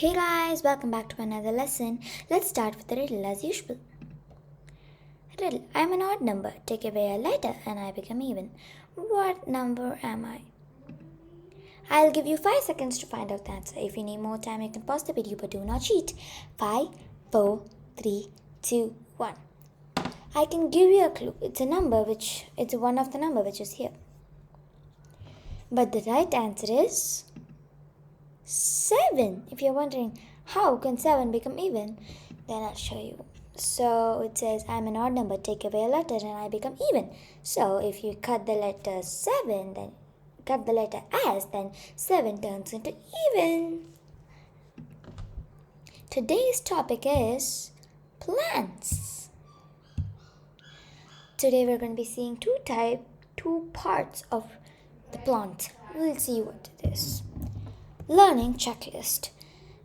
Hey guys, welcome back to another lesson. Let's start with the riddle as usual. Riddle: I'm an odd number. Take away a letter and I become even. What number am I? I'll give you 5 seconds to find out the answer. If you need more time, you can pause the video, but do not cheat. 5, 4, 3, 2, 1. I can give you a clue. It's one of the number which is here. But the right answer is 7. If you're wondering how can 7 become even, then I'll show you. So it says I'm an odd number, take away a letter and I become even. So if you cut the letter 7, then cut the letter S, then 7 turns into even. Today's topic is plants. Today we're going to be seeing two parts of the plant. We'll see what it is. Learning checklist.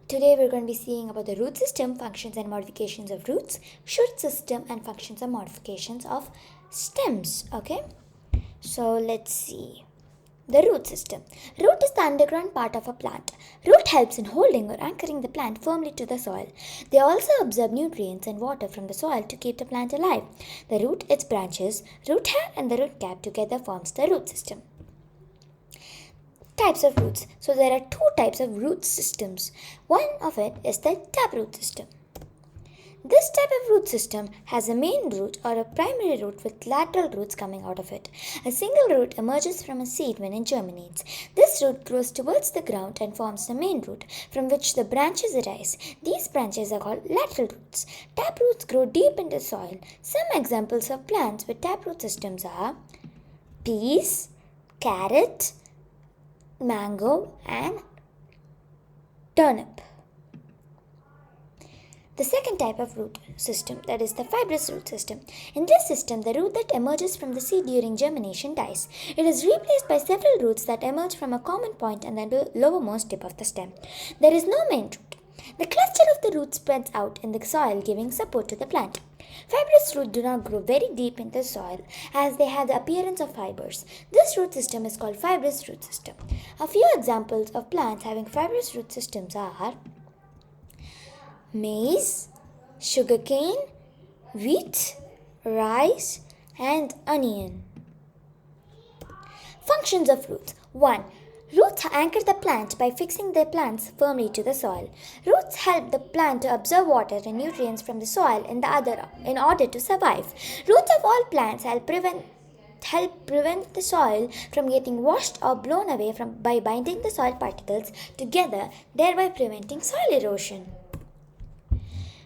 Today we're going to be seeing about the root system, functions and modifications of roots, shoot system and functions and modifications of stems. Okay, so let's see. The root system. Root is the underground part of a plant. Root helps in holding or anchoring the plant firmly to the soil. They also absorb nutrients and water from the soil to keep the plant alive. The root, its branches, root hair and the root cap together forms the root system. Types of roots. So there are two types of root systems. One of it is the taproot system. This type of root system has a main root or a primary root with lateral roots coming out of it. A single root emerges from a seed when it germinates. This root grows towards the ground and forms the main root, from which the branches arise. These branches are called lateral roots. Taproots grow deep into soil. Some examples of plants with taproot systems are peas, carrot, mango and turnip. The second type of root system, that is the fibrous root system. In this system, the root that emerges from the seed during germination dies. It is replaced by several roots that emerge from a common point and the lowermost tip of the stem. There is no main root. The cluster of the root spreads out in the soil, giving support to the plant. Fibrous roots do not grow very deep in the soil as they have the appearance of fibers. This root system is called fibrous root system. A few examples of plants having fibrous root systems are maize, sugarcane, wheat, rice, and onion. Functions of roots. 1. Roots anchor the plant by fixing the plants firmly to the soil. Roots help the plant to absorb water and nutrients from the soil in order to survive. Roots of all plants help prevent the soil from getting washed or blown away by binding the soil particles together, thereby preventing soil erosion.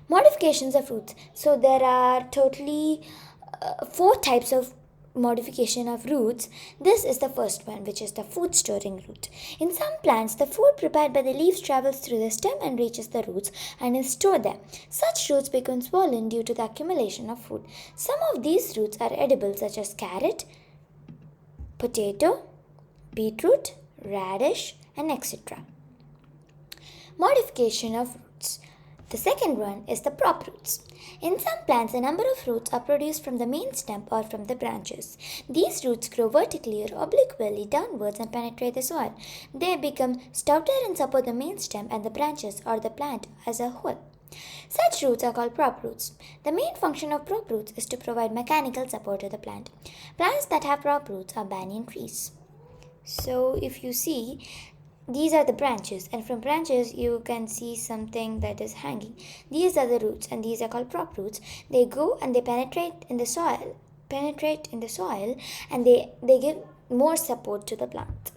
Modifications of roots. So there are totally 4 types of modification of roots. This is the first one, which is the food storing root. In some plants, the food prepared by the leaves travels through the stem and reaches the roots and is stored there. Such roots become swollen due to the accumulation of food. Some of these roots are edible, such as carrot, potato, beetroot, radish, and etc. Modification of roots. The second one is the prop roots. In some plants, a number of roots are produced from the main stem or from the branches. These roots grow vertically or obliquely downwards and penetrate the soil. They become stouter and support the main stem and the branches or the plant as a whole. Such roots are called prop roots. The main function of prop roots is to provide mechanical support to the plant. Plants that have prop roots are banyan trees. So if you see, these are the branches, and from branches you can see something that is hanging. These are the roots, and these are called prop roots. They go and they penetrate in the soil, and they give more support to the plant.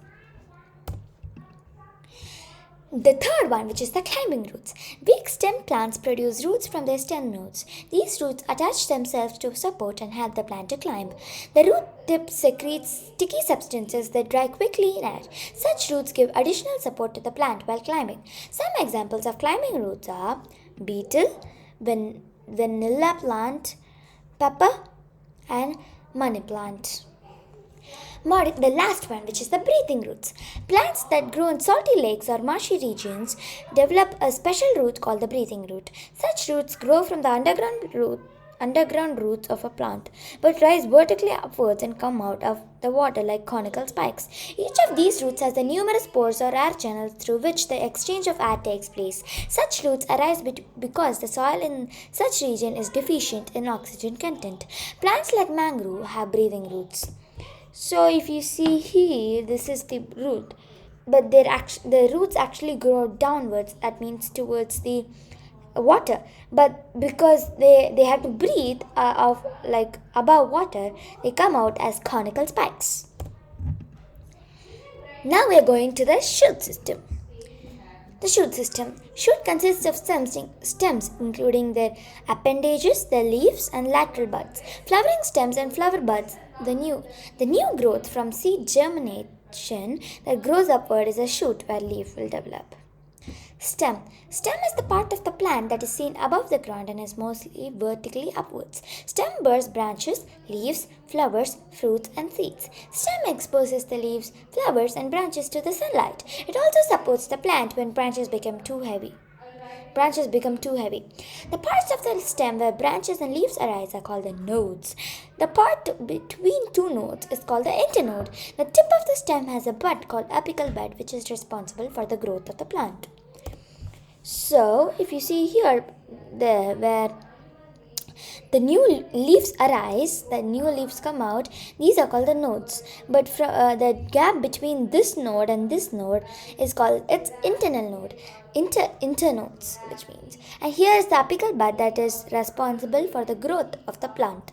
The third one, which is the climbing roots. Weak stem plants produce roots from their stem nodes. These roots attach themselves to support and help the plant to climb. The root tip secretes sticky substances that dry quickly in air. Such roots give additional support to the plant while climbing. Some examples of climbing roots are beetle, vanilla plant, pepper, and money plant. The last one, which is the breathing roots. Plants that grow in salty lakes or marshy regions develop a special root called the breathing root. Such roots grow from the underground roots of a plant, but rise vertically upwards and come out of the water like conical spikes. Each of these roots has the numerous pores or air channels through which the exchange of air takes place. Such roots arise because the soil in such region is deficient in oxygen content. Plants like mangrove have breathing roots. So if you see here, this is the root, but the roots actually grow downwards. That means towards the water, but because they have to breathe of like above water, they come out as conical spikes. Now we are going to the shoot system. The shoot system. Shoot consists of stems including their appendages, their leaves, and lateral buds. Flowering stems and flower buds. The new growth from seed germination that grows upward is a shoot where leaf will develop. Stem. Stem is the part of the plant that is seen above the ground and is mostly vertically upwards. Stem bears branches, leaves, flowers, fruits, and seeds. Stem exposes the leaves, flowers, and branches to the sunlight. It also supports the plant when branches become too heavy. The parts of the stem where branches and leaves arise are called the nodes. The part between two nodes is called the internode. The tip of the stem has a bud called apical bud, which is responsible for the growth of the plant. So, if you see here, where the new leaves arise, the new leaves come out, these are called the nodes. But the gap between this node and this node is called its internal node, internodes, which means. And here is the apical bud that is responsible for the growth of the plant.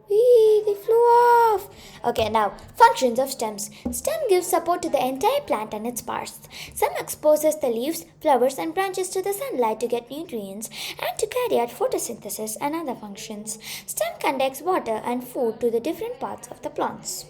They flew off. Okay, now functions of stems. Stem gives support to the entire plant and its parts. Some exposes the leaves, flowers, and branches to the sunlight to get nutrients and to carry out photosynthesis and other functions. Stem conducts water and food to the different parts of the plants.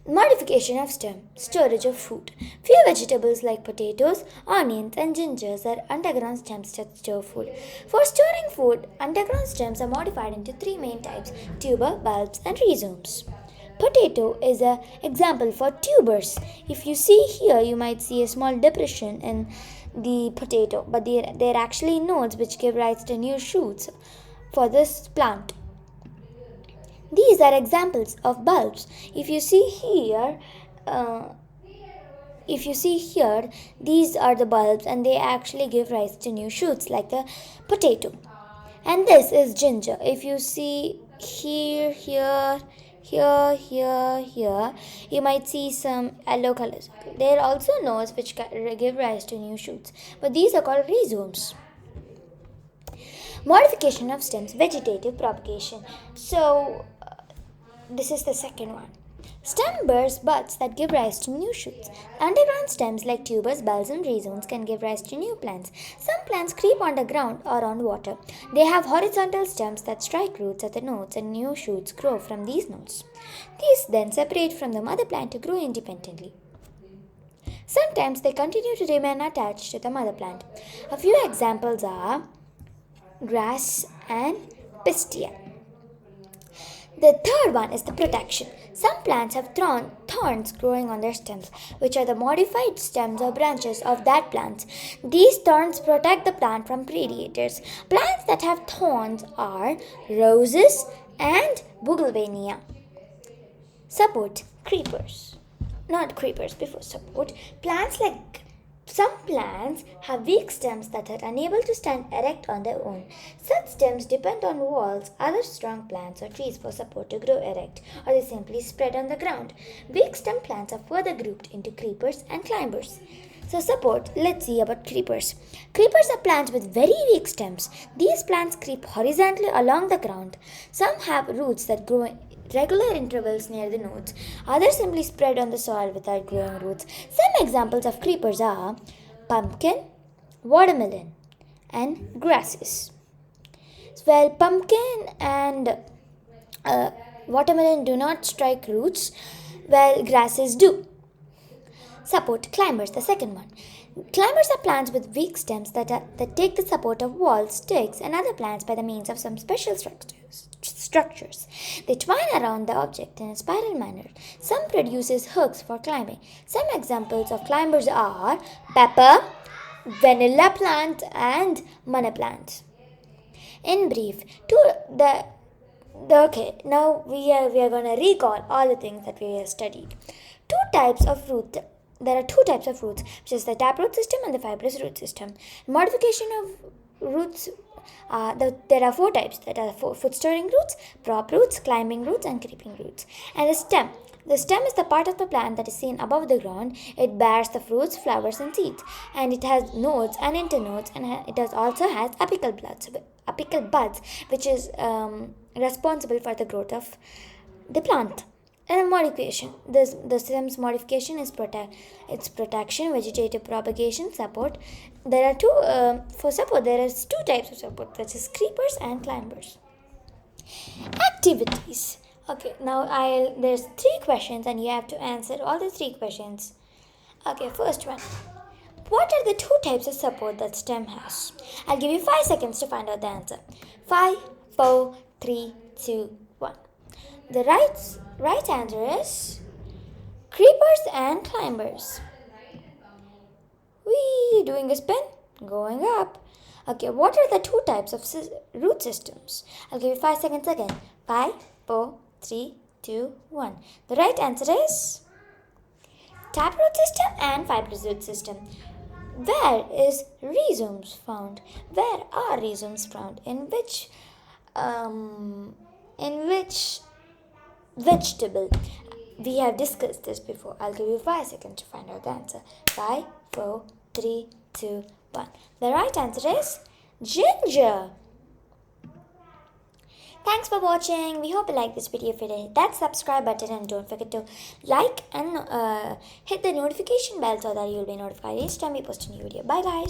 Modification of stem. Storage of food. Few vegetables like potatoes, onions, and gingers are underground stems that store food. For storing food, underground stems are modified into three main types: tuber, bulbs, and rhizomes. Potato is an example for tubers. If you see here, you might see a small depression in the potato, but they're actually nodes which give rise to new shoots for this plant. These are examples of bulbs. If you see here, these are the bulbs and they actually give rise to new shoots like the potato. And this is ginger. If you see here, you might see some yellow colors. There are also nodes which give rise to new shoots, but these are called rhizomes. Modification of stems, vegetative propagation. So, this is the second one. Stem bears buds that give rise to new shoots. Underground stems like tubers, bulbs, and rhizomes can give rise to new plants. Some plants creep underground or on water. They have horizontal stems that strike roots at the nodes, and new shoots grow from these nodes. These then separate from the mother plant to grow independently. Sometimes they continue to remain attached to the mother plant. A few examples are grass and pistia. The third one is the protection. Some plants have thorns growing on their stems, which are the modified stems or branches of that plant. These thorns protect the plant from predators. Plants that have thorns are roses and bougainvillea. Support. Creepers. Not creepers before support. Some plants have weak stems that are unable to stand erect on their own. Such stems depend on walls, other strong plants, or trees for support to grow erect, or they simply spread on the ground. Weak stem plants are further grouped into creepers and climbers. So support, let's see about creepers. Creepers are plants with very weak stems. These plants creep horizontally along the ground. Some have roots that grow in regular intervals near the nodes. Others simply spread on the soil without growing roots. Some examples of creepers are pumpkin, watermelon, and grasses. Well, pumpkin and watermelon do not strike roots, while grasses do. Support. Climbers, the second one. Climbers are plants with weak stems that take the support of walls, sticks, and other plants by the means of some special structures. They twine around the object in a spiral manner. Some produces hooks for climbing. Some examples of climbers are pepper, vanilla plant, and manna plant. In brief, okay, now we are gonna recall all the things that we have studied. Two types of fruit. There are two types of roots, which is the taproot system and the fibrous root system. Modification of roots. There are four types. That are foot storing roots, prop roots, climbing roots, and creeping roots. And the stem. The stem is the part of the plant that is seen above the ground. It bears the fruits, flowers, and seeds, and it has nodes and internodes, and also has apical buds, which is responsible for the growth of the plant. And modification. The stem's modification is its protection, vegetative propagation, support. There are for support. There are two types of support, that is creepers and climbers. Activities. Okay, now there's three questions and you have to answer all the three questions. Okay, first one. What are the two types of support that stem has? I'll give you 5 seconds to find out the answer. 5, 4, 3, 2, 1. The right answer is creepers and climbers. Whee! Doing a spin, going up. Okay, what are the two types of root systems? I'll give you 5 seconds again. 5, 4, 3, 2, 1. The right answer is taproot system and fibrous root system. Where is rhizomes found? Where are rhizomes found? In which vegetable? We have discussed this before. I'll give you 5 seconds to find out the answer. 5, 4, 3, 2, 1. The right answer is ginger. Thanks for watching. We hope you like this video. If you did, hit that subscribe button and don't forget to like and hit the notification bell so that you'll be notified each time we post a new video. Bye guys.